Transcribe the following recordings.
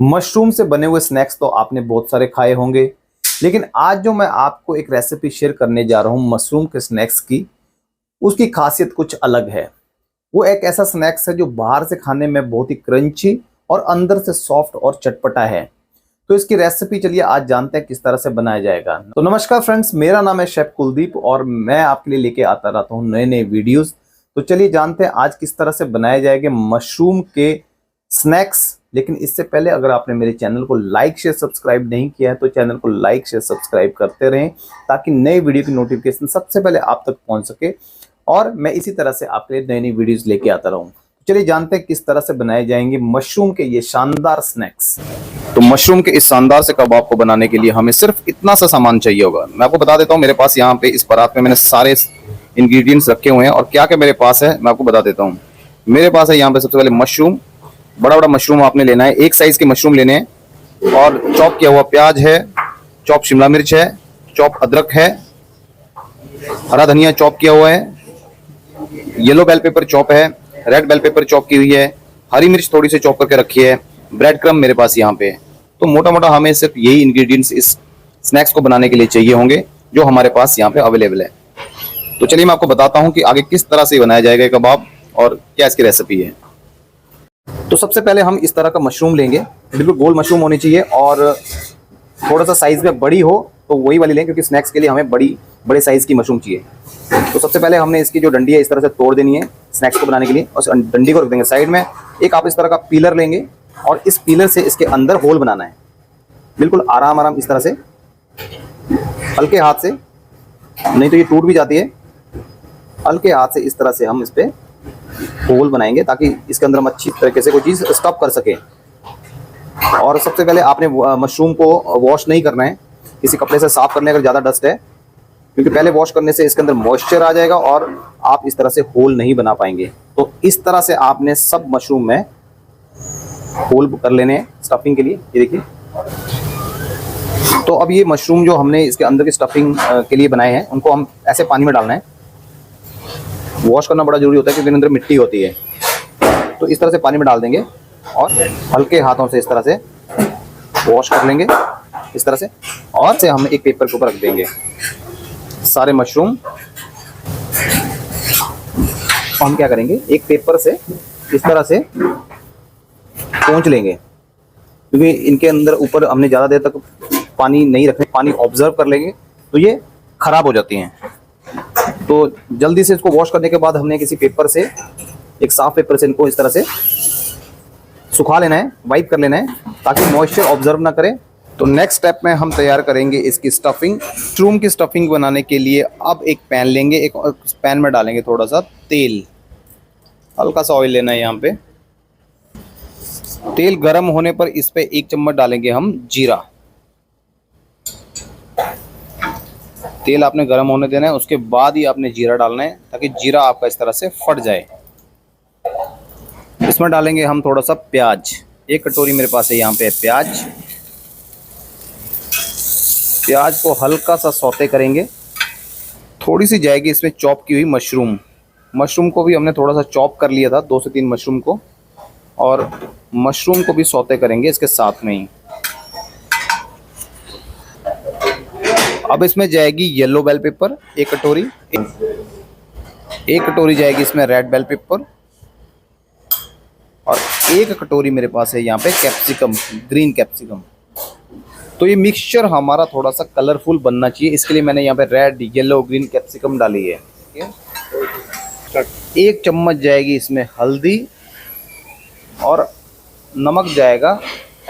Mushroom से बने हुए स्नैक्स तो आपने बहुत सारे खाए होंगे, लेकिन आज जो मैं आपको एक रेसिपी शेयर करने जा रहा हूँ मशरूम के स्नैक्स की, उसकी खासियत कुछ अलग है। वो एक ऐसा स्नैक्स है जो बाहर से खाने में बहुत ही क्रंची और अंदर से सॉफ्ट और चटपटा है। तो इसकी रेसिपी चलिए आज जानते हैं किस तरह से बनाया जाएगा। तो नमस्कार फ्रेंड्स, मेरा नाम है शेफ कुलदीप और मैं आपके लिए लेके आता रहता हूँ नए नए वीडियोस। तो चलिए जानते हैं आज किस तरह से बनाए जाएंगे मशरूम के स्नैक्स। लेकिन इससे पहले अगर आपने मेरे चैनल को लाइक शेयर सब्सक्राइब नहीं किया है तो चैनल को लाइक शेयर सब्सक्राइब करते रहें ताकि नए वीडियो की नोटिफिकेशन सबसे पहले आप तक पहुंच सके और मैं इसी तरह से आपके लिए नई नई वीडियोस लेके आता रहूं। चलिए जानते हैं किस तरह से बनाए जाएंगे मशरूम के ये शानदार स्नैक्स। तो मशरूम के इस शानदार से कबाब को बनाने के लिए हमें सिर्फ इतना सा सामान चाहिए होगा। मैं आपको बता देता हूँ, मेरे पास यहाँ पे इस परात में मैंने सारे इंग्रेडिएंट्स रखे हुए हैं और क्या क्या मेरे पास है मैं आपको बता देता हूँ। मेरे पास है यहाँ पे सबसे पहले मशरूम, बड़ा बड़ा मशरूम आपने लेना है, एक साइज के मशरूम लेने हैं और चॉप किया हुआ प्याज है, चॉप शिमला मिर्च है, चॉप अदरक है, हरा धनिया चॉप किया हुआ है, येलो बेल पेपर चॉप है, रेड बेल पेपर चॉप की हुई है, हरी मिर्च थोड़ी सी चॉप करके रखी है, ब्रेड क्रम्ब मेरे पास यहाँ पे है। तो मोटा मोटा हमें सिर्फ यही इंग्रेडिएंट्स इस स्नैक्स को बनाने के लिए चाहिए होंगे जो हमारे पास यहाँ पे अवेलेबल है। तो चलिए मैं आपको बताता हूँ कि आगे किस तरह से बनाया जाएगा कबाब और क्या इसकी रेसिपी है। तो सबसे पहले हम इस तरह का मशरूम लेंगे, बिल्कुल गोल मशरूम होनी चाहिए और थोड़ा सा साइज में बड़ी हो तो वही वाली लें क्योंकि स्नैक्स के लिए हमें बड़े साइज की मशरूम चाहिए। तो सबसे पहले हमने इसकी जो डंडी है इस तरह से तोड़ देनी है स्नैक्स को बनाने के लिए और डंडी को रख देंगे साइड में। एक आप इस तरह का पीलर लेंगे और इस पीलर से इसके अंदर होल बनाना है, बिल्कुल आराम आराम इस तरह से हल्के हाथ से, नहीं तो ये टूट भी जाती है। हल्के हाथ से इस तरह से हम इस पे होल बनाएंगे ताकि इसके अंदर हम अच्छी तरीके से कोई चीज़ स्टॉप कर सके। और सबसे पहले आपने मशरूम को वॉश नहीं करना है, किसी कपड़े से साफ करने अगर ज़्यादा डस्ट है, क्योंकि पहले वॉश करने से इसके अंदर मॉइस्चर आ जाएगा और आप इस तरह से होल नहीं बना पाएंगे। तो इस तरह से आपने सब मशरूम में होल कर लेने हैं स्टफिंग के लिए। ये देखिए, तो अब ये मशरूम जो हमने इसके अंदर की स्टफिंग के लिए बनाए हैं उनको हम ऐसे पानी में डालना है। वॉश करना बड़ा जरूरी होता है क्योंकि अंदर मिट्टी होती है। तो इस तरह से पानी में डाल देंगे और हल्के हाथों से इस तरह से वॉश कर लेंगे इस तरह से, और से हम एक पेपर के ऊपर रख देंगे सारे मशरूम। हम क्या करेंगे, एक पेपर से इस तरह से पोंछ लेंगे क्योंकि इनके अंदर ऊपर हमने ज़्यादा देर तक पानी नहीं रखना, पानी ऑब्जर्व कर लेंगे तो ये खराब हो जाती हैं। तो जल्दी से इसको वॉश करने के बाद हमने किसी पेपर से, एक साफ पेपर से इनको इस तरह से सुखा लेना है, वाइप कर लेना है ताकि मॉइस्चर ऑब्जर्व ना करे। तो नेक्स्ट स्टेप में हम तैयार करेंगे इसकी स्टफिंग। मशरूम की स्टफिंग बनाने के लिए अब एक पैन लेंगे, एक पैन में डालेंगे थोड़ा सा तेल, हल्का सा ऑयल लेना है यहाँ पे। तेल गर्म होने पर इस पे 1 चम्मच डालेंगे हम जीरा। तेल आपने गर्म होने देना है, उसके बाद ही आपने जीरा डालना है ताकि जीरा आपका इस तरह से फट जाए। इसमें डालेंगे हम थोड़ा सा प्याज, 1 कटोरी मेरे पास है यहाँ पे प्याज। प्याज को हल्का सा सौते करेंगे। थोड़ी सी जाएगी इसमें चॉप की हुई मशरूम। मशरूम को भी हमने थोड़ा सा चॉप कर लिया था, 2 से 3 मशरूम को, और मशरूम को भी सौते करेंगे इसके साथ में ही। अब इसमें जाएगी येलो बेल पेपर 1 कटोरी, 1 कटोरी जाएगी इसमें रेड बेल पेपर और 1 कटोरी मेरे पास है यहाँ पे कैप्सिकम, ग्रीन कैप्सिकम। तो ये मिक्सचर हमारा थोड़ा सा कलरफुल बनना चाहिए, इसके लिए मैंने यहाँ पे रेड येलो ग्रीन कैप्सिकम डाली है। 1 चम्मच जाएगी इसमें हल्दी और नमक जाएगा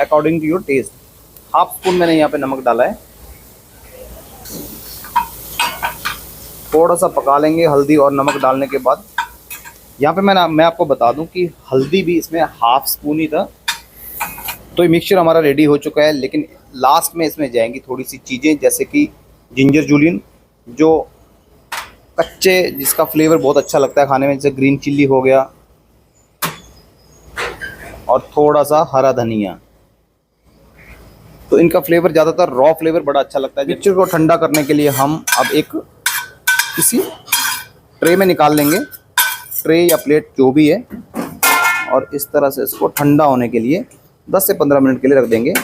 according to your taste. Half spoon मैंने यहाँ पे नमक डाला है। थोड़ा सा पका लेंगे हल्दी और नमक डालने के बाद। यहाँ पे मैं आपको बता दूं कि हल्दी भी इसमें हाफ स्पून ही था। तो ये मिक्सचर हमारा रेडी हो चुका है, लेकिन लास्ट में इसमें जाएंगी थोड़ी सी चीज़ें जैसे कि जिंजर जूलियन, जो कच्चे, जिसका फ्लेवर बहुत अच्छा लगता है खाने में, जैसे ग्रीन चिल्ली हो गया, और थोड़ा सा हरा धनिया। तो इनका फ्लेवर ज़्यादातर रॉ फ्लेवर बड़ा अच्छा लगता है। मिक्सचर को ठंडा करने के लिए हम अब एक किसी ट्रे में निकाल लेंगे, ट्रे या प्लेट जो भी है, और इस तरह से इसको ठंडा होने के लिए 10 से 15 मिनट के लिए रख देंगे।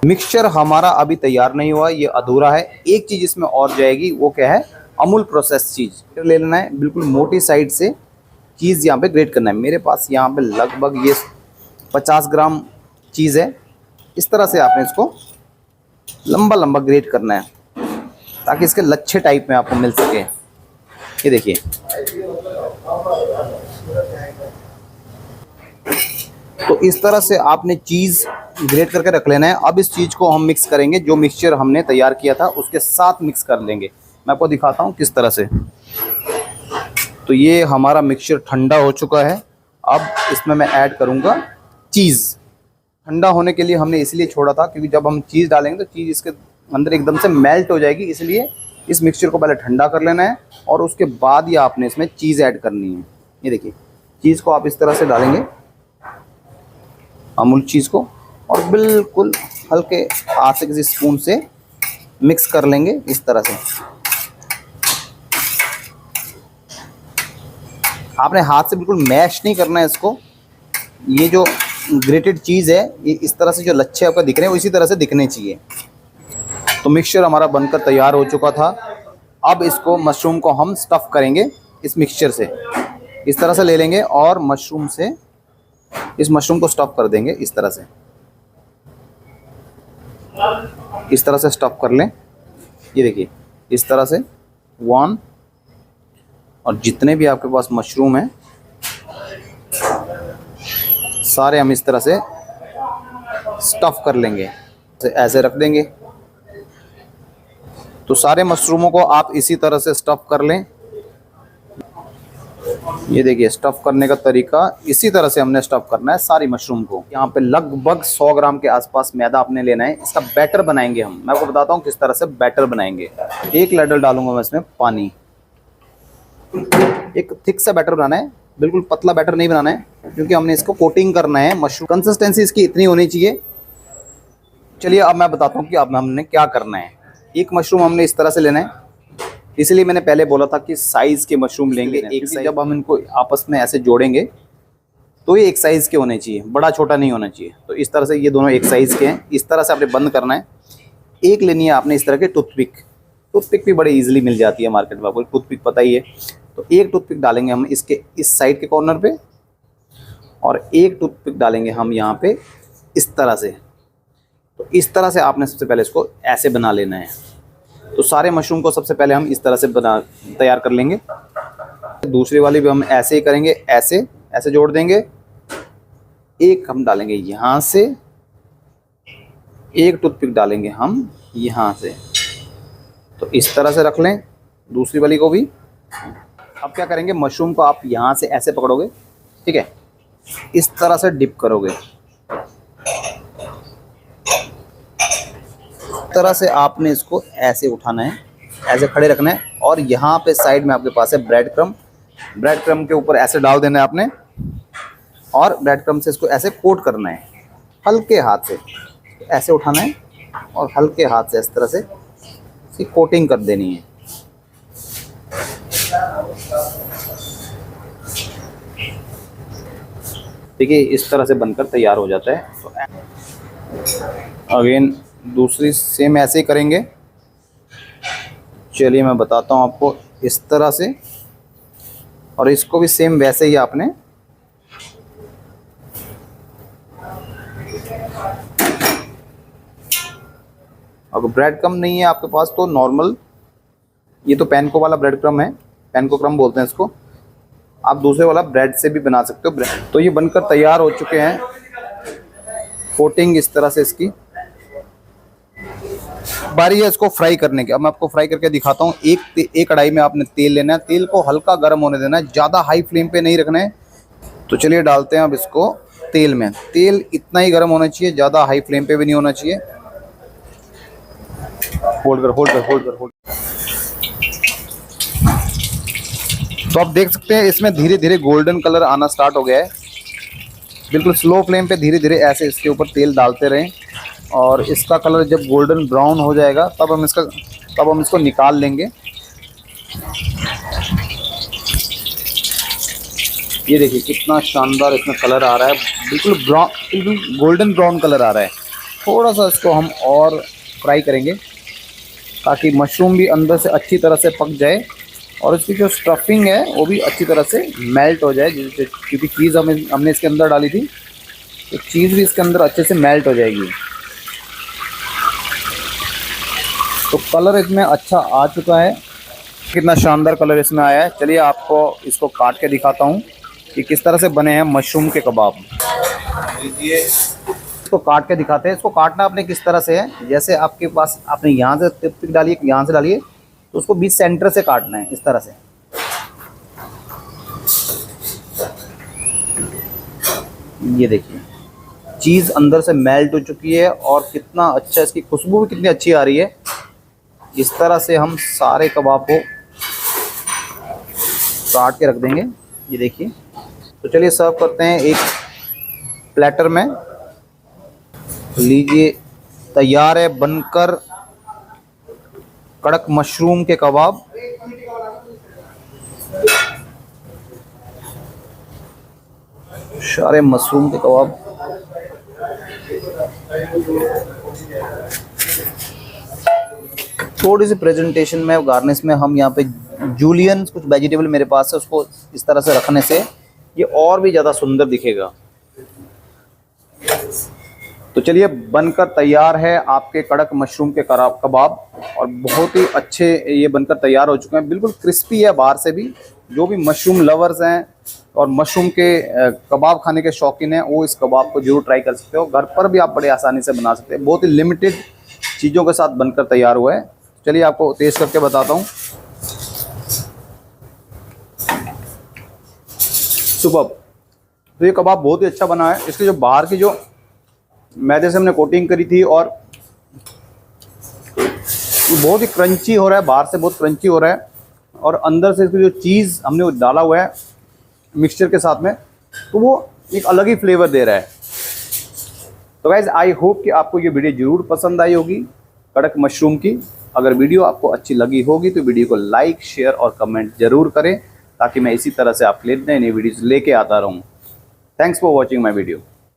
मिक्सचर हमारा अभी तैयार नहीं हुआ, ये अधूरा है। एक चीज़ इसमें और जाएगी, वो क्या है, अमूल प्रोसेस चीज़ ले लेना है। बिल्कुल मोटी साइड से चीज़ यहाँ पे ग्रेट करना है। मेरे पास यहाँ पे लगभग ये 50 ग्राम चीज़ है। इस तरह से आपने इसको लंबा लंबा ग्रेट करना है ताकि इसके लच्छे टाइप में आपको मिल सके। ये देखिए, तो इस तरह से आपने चीज़ ग्रेट करके रख लेना है। अब इस चीज़ को हम मिक्स करेंगे, जो मिक्सचर हमने तैयार किया था उसके साथ मिक्स कर लेंगे। मैं आपको दिखाता हूँ किस तरह से। तो ये हमारा मिक्सचर ठंडा हो चुका है। अब इसमें मैं ऐड करूँगा चीज़। ठंडा होने के लिए हमने इसलिए छोड़ा था क्योंकि जब हम चीज़ डालेंगे तो चीज़ इसके अंदर एकदम से मेल्ट हो जाएगी, इसलिए इस मिक्सचर को पहले ठंडा कर लेना है और उसके बाद ही आपने इसमें चीज़ ऐड करनी है। ये देखिए, चीज़ को आप इस तरह से डालेंगे, अमूल चीज़ को, और बिल्कुल हल्के हाथ से किसी स्पून से मिक्स कर लेंगे इस तरह से। आपने हाथ से बिल्कुल मैश नहीं करना है इसको। ये जो ग्रेटेड चीज़ है ये इस तरह से जो लच्छे आपको दिख रहे हैं वो इसी तरह से दिखने चाहिए। तो मिक्सचर हमारा बनकर तैयार हो चुका था। अब इसको मशरूम को हम स्टफ़ करेंगे इस मिक्सचर से। इस तरह से ले लेंगे और मशरूम से इस मशरूम को स्टफ़ कर देंगे इस तरह से। इस तरह से स्टफ़ कर लें। ये देखिए, इस तरह से 1, और जितने भी आपके पास मशरूम हैं सारे हम इस तरह से स्टफ़ कर लेंगे। ऐसे रख देंगे। तो सारे मशरूमों को आप इसी तरह से स्टफ़ कर लें। ये देखिए, स्टफ़ करने का तरीका इसी तरह से हमने स्टफ़ करना है सारी मशरूम को। यहाँ पे लगभग 100 ग्राम के आसपास मैदा आपने लेना है। इसका बैटर बनाएंगे हम। मैं आपको बताता हूँ किस तरह से बैटर बनाएंगे। 1 लीटर डालूंगा मैं इसमें पानी। एक थिक सा बैटर बनाना है, बिल्कुल पतला बैटर नहीं बनाना है क्योंकि हमने इसको कोटिंग करना है। मशरूम कंसिस्टेंसी इसकी इतनी होनी चाहिए। चलिए अब मैं बताता हूँ कि अब हमने क्या करना है। एक मशरूम हमने इस तरह से लेना है, इसलिए मैंने पहले बोला था कि साइज़ के मशरूम लेंगे। एक साइज, जब हम इनको आपस में ऐसे जोड़ेंगे तो ये एक साइज़ के होने चाहिए, बड़ा छोटा नहीं होना चाहिए। तो इस तरह से ये दोनों एक साइज़ के हैं। इस तरह से आपने बंद करना है। एक लेनी है आपने इस तरह के टूथपिक। टूथपिक भी बड़ी ईजिली मिल जाती है मार्केट में, आपको टूथपिक पता ही है। तो एक टूथपिक डालेंगे हम इसके इस साइड के कॉर्नर पे, और एक टूथपिक डालेंगे हम यहाँ पे इस तरह से। तो इस तरह से आपने सबसे पहले इसको ऐसे बना लेना है। तो सारे मशरूम को सबसे पहले हम इस तरह से तैयार कर लेंगे। दूसरी वाली भी हम ऐसे ही करेंगे, ऐसे ऐसे जोड़ देंगे। एक हम डालेंगे यहाँ से, एक टूथपिक डालेंगे हम यहाँ से। तो इस तरह से रख लें दूसरी वाली को भी। अब क्या करेंगे, मशरूम को आप यहाँ से ऐसे पकड़ोगे, ठीक है, इस तरह से डिप करोगे। इस तरह से आपने इसको ऐसे उठाना है, ऐसे खड़े रखना है, और यहाँ पे साइड में आपके पास है ब्रेड क्रम। ब्रेड क्रम के ऊपर ऐसे डाल देना है आपने, और ब्रेड क्रम से इसको ऐसे कोट करना है हल्के हाथ से। ऐसे उठाना है और हल्के हाथ से इस तरह से इसकी कोटिंग कर देनी है। देखिए, इस तरह से बनकर तैयार हो जाता है। तो अगेन दूसरी सेम ऐसे ही करेंगे। चलिए मैं बताता हूँ आपको, इस तरह से, और इसको भी सेम वैसे ही आपने अगर ब्रेड क्रम नहीं है आपके पास तो नॉर्मल, ये तो पैनको वाला ब्रेड क्रम है, पैनको क्रम बोलते हैं इसको, आप दूसरे वाला ब्रेड से भी बना सकते हो। ब्रेड तो ये बनकर तैयार हो चुके हैं। कोटिंग इस तरह से इसकी बारी है इसको फ्राई करने की। अब मैं आपको फ्राई करके दिखाता हूँ। एक कढ़ाई में आपने तेल लेना है। तेल को हल्का गर्म होने देना है, ज़्यादा हाई फ्लेम पे नहीं रखना है। तो चलिए डालते हैं अब इसको तेल में। तेल इतना ही गर्म होना चाहिए, ज़्यादा हाई फ्लेम पे भी नहीं होना चाहिए। होल्ड कर। तो आप देख सकते हैं इसमें धीरे धीरे गोल्डन कलर आना स्टार्ट हो गया है। बिल्कुल स्लो फ्लेम पे धीरे धीरे ऐसे इसके ऊपर तेल डालते रहें, और इसका कलर जब गोल्डन ब्राउन हो जाएगा तब हम इसको निकाल लेंगे। ये देखिए कितना शानदार इसमें कलर आ रहा है, बिल्कुल ब्राउन, बिल्कुल गोल्डन ब्राउन कलर आ रहा है। थोड़ा सा इसको हम और फ्राई करेंगे ताकि मशरूम भी अंदर से अच्छी तरह से पक जाए और इसकी जो स्टफिंग है वो भी अच्छी तरह से मेल्ट हो जाए। जिससे क्योंकि चीज़ हमने इसके अंदर डाली थी तो चीज़ भी इसके अंदर अच्छे से मेल्ट हो जाएगी। तो कलर इसमें अच्छा आ चुका है, कितना शानदार कलर इसमें आया है। चलिए आपको इसको काट के दिखाता हूँ कि किस तरह से बने हैं मशरूम के कबाब। इसको काट के दिखाते हैं। इसको काटना आपने किस तरह से है, जैसे आपके पास आपने यहाँ से टिप डालिए, यहाँ से डालिए, तो उसको बीच सेंटर से काटना है इस तरह से। ये देखिए चीज़ अंदर से मेल्ट हो चुकी है और कितना अच्छा, इसकी खुशबू भी कितनी अच्छी आ रही है। इस तरह से हम सारे कबाब को काट के रख देंगे। ये देखिए, तो चलिए सर्व करते हैं एक प्लेटर में। लीजिए, तैयार है बनकर कड़क मशरूम के कबाब। सारे मशरूम के कबाब थोड़ी सी प्रेजेंटेशन में, गार्निश में हम यहाँ पे जूलियन कुछ वेजिटेबल मेरे पास है, उसको इस तरह से रखने से ये और भी ज़्यादा सुंदर दिखेगा। तो चलिए, बनकर तैयार है आपके कड़क मशरूम के कबाब और बहुत ही अच्छे ये बनकर तैयार हो चुके हैं। बिल्कुल क्रिस्पी है बाहर से भी। जो भी मशरूम लवर्स हैं और मशरूम के कबाब खाने के शौकीन हैं वो इस कबाब को जरूर ट्राई कर सकते हो। घर पर भी आप बड़े आसानी से बना सकते हैं। बहुत ही लिमिटेड चीज़ों के साथ बनकर तैयार हुआ है। चलिए आपको टेस्ट करके बताता हूँ। सुपर्ब। तो ये कबाब बहुत ही अच्छा बना है। इसके जो बाहर की जो मैदे से हमने कोटिंग करी थी और बहुत ही क्रंची हो रहा है, बाहर से बहुत क्रंची हो रहा है और अंदर से इसकी जो चीज़ हमने वो डाला हुआ है मिक्सचर के साथ में, तो वो एक अलग ही फ्लेवर दे रहा है। तो गाइज, आई होप कि आपको ये वीडियो जरूर पसंद आई होगी कड़क मशरूम की। अगर वीडियो आपको अच्छी लगी होगी तो वीडियो को लाइक, शेयर और कमेंट जरूर करें ताकि मैं इसी तरह से आपके लिए नई नई वीडियोज़ लेके आता रहूँ। Thanks for watching my video.